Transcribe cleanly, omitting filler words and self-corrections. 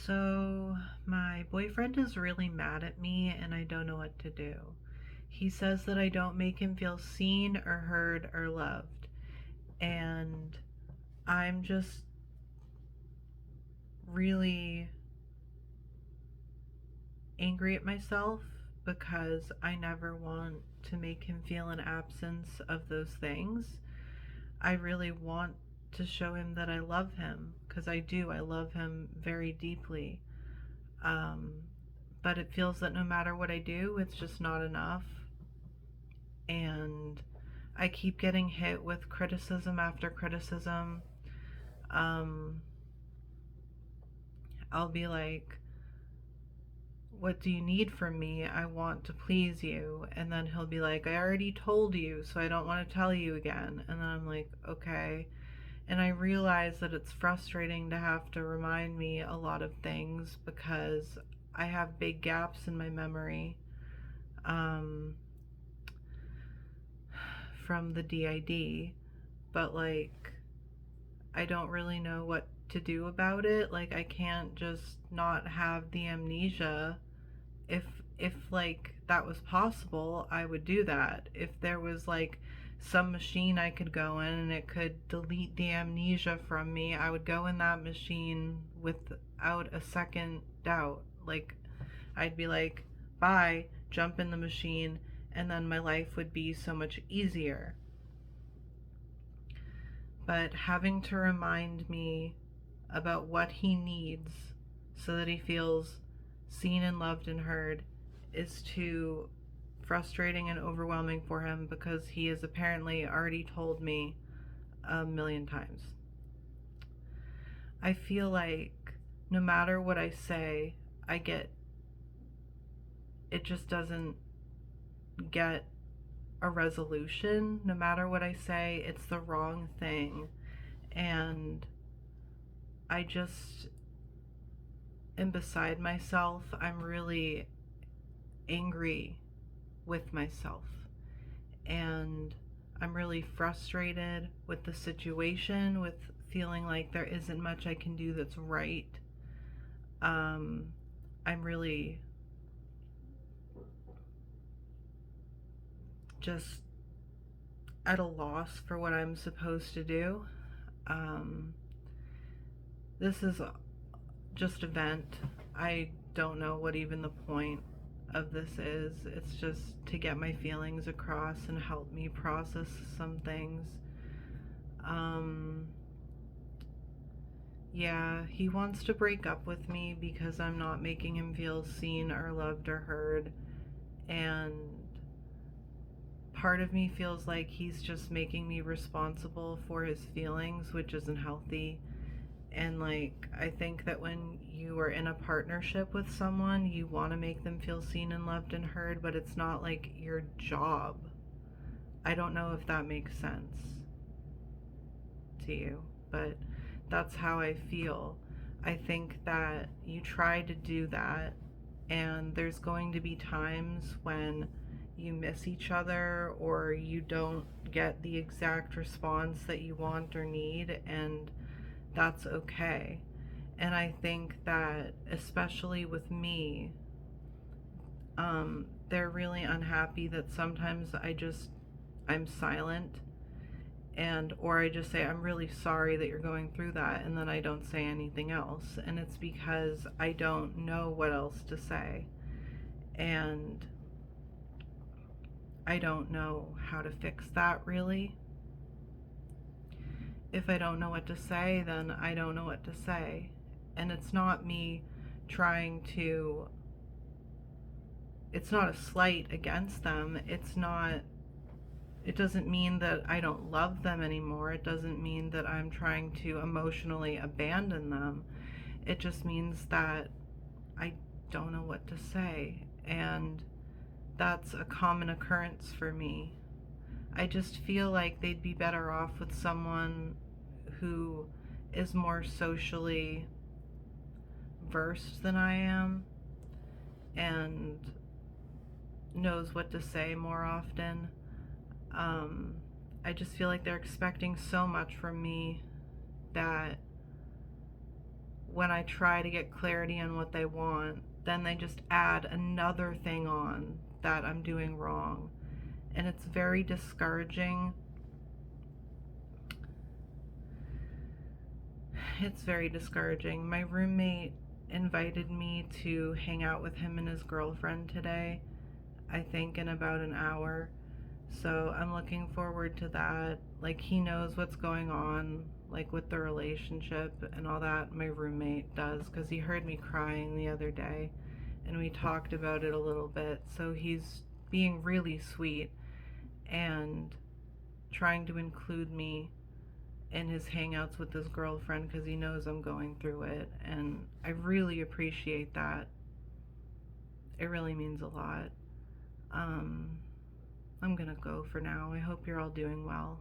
So, my boyfriend is really mad at me and I don't know what to do. He says that I don't make him feel seen or heard or loved. And I'm just really angry at myself because I never want to make him feel an absence of those things. I really want to show him that I love him because I do. I love him very deeply. Um, but it feels that no matter what I do, it's just not enough. And I keep getting hit with criticism after criticism. Um, I'll be like, what do you need from me? I want to please you. And then he'll be like, I already told you, so I don't want to tell you again. And then I'm like, okay. And I realize that it's frustrating to have to remind me a lot of things because I have big gaps in my memory. Um, from the DID, but like I don't really know what to do about it. Like I can't just not have the amnesia. If like that was possible, I would do that. If there was like some machine I could go in and it could delete the amnesia from me, I would go in that machine without a second doubt. Like I'd be like, bye, jump in the machine, and then my life would be so much easier. But having to remind me about what he needs so that he feels seen and loved and heard is too frustrating and overwhelming for him because he has apparently already told me a million times. I feel like no matter what I say, it just doesn't get a resolution. No matter what I say, it's the wrong thing. And I just am beside myself. I'm really angry with myself. And I'm really frustrated with the situation, with feeling like there isn't much I can do that's right. Um, I'm really just at a loss for what I'm supposed to do. Um, this is just a vent. I don't know what even the point of this is. It's just to get my feelings across and help me process some things. Um, yeah, he wants to break up with me because I'm not making him feel seen or loved or heard. And part of me feels like he's just making me responsible for his feelings, which isn't healthy. And like, I think that when you are in a partnership with someone, you want to make them feel seen and loved and heard, but it's not like your job. I don't know if that makes sense to you, but that's how I feel. I think that you try to do that, and there's going to be times when you miss each other or you don't get the exact response that you want or need, and that's okay. And I think that, especially with me, they're really unhappy that sometimes I'm silent, and or I just say I'm really sorry that you're going through that, and then I don't say anything else, and it's because I don't know what else to say, and I don't know how to fix that really. If I don't know what to say, then I don't know what to say, and it's not me trying to it's not a slight against them. It doesn't mean that I don't love them anymore. It doesn't mean that I'm trying to emotionally abandon them. It just means that I don't know what to say. And that's a common occurrence for me. I just feel like they'd be better off with someone who is more socially versed than I am and knows what to say more often. Um, I just feel like they're expecting so much from me that when I try to get clarity on what they want, then they just add another thing on that I'm doing wrong. And it's very discouraging. It's very discouraging. My roommate invited me to hang out with him and his girlfriend today, I think in about an hour. So I'm looking forward to that. Like, he knows what's going on, like with the relationship and all that. My roommate does, because he heard me crying the other day and we talked about it a little bit. So he's being really sweet and trying to include me in his hangouts with his girlfriend because he knows I'm going through it. And I really appreciate that. It really means a lot. I'm gonna go for now. I hope you're all doing well.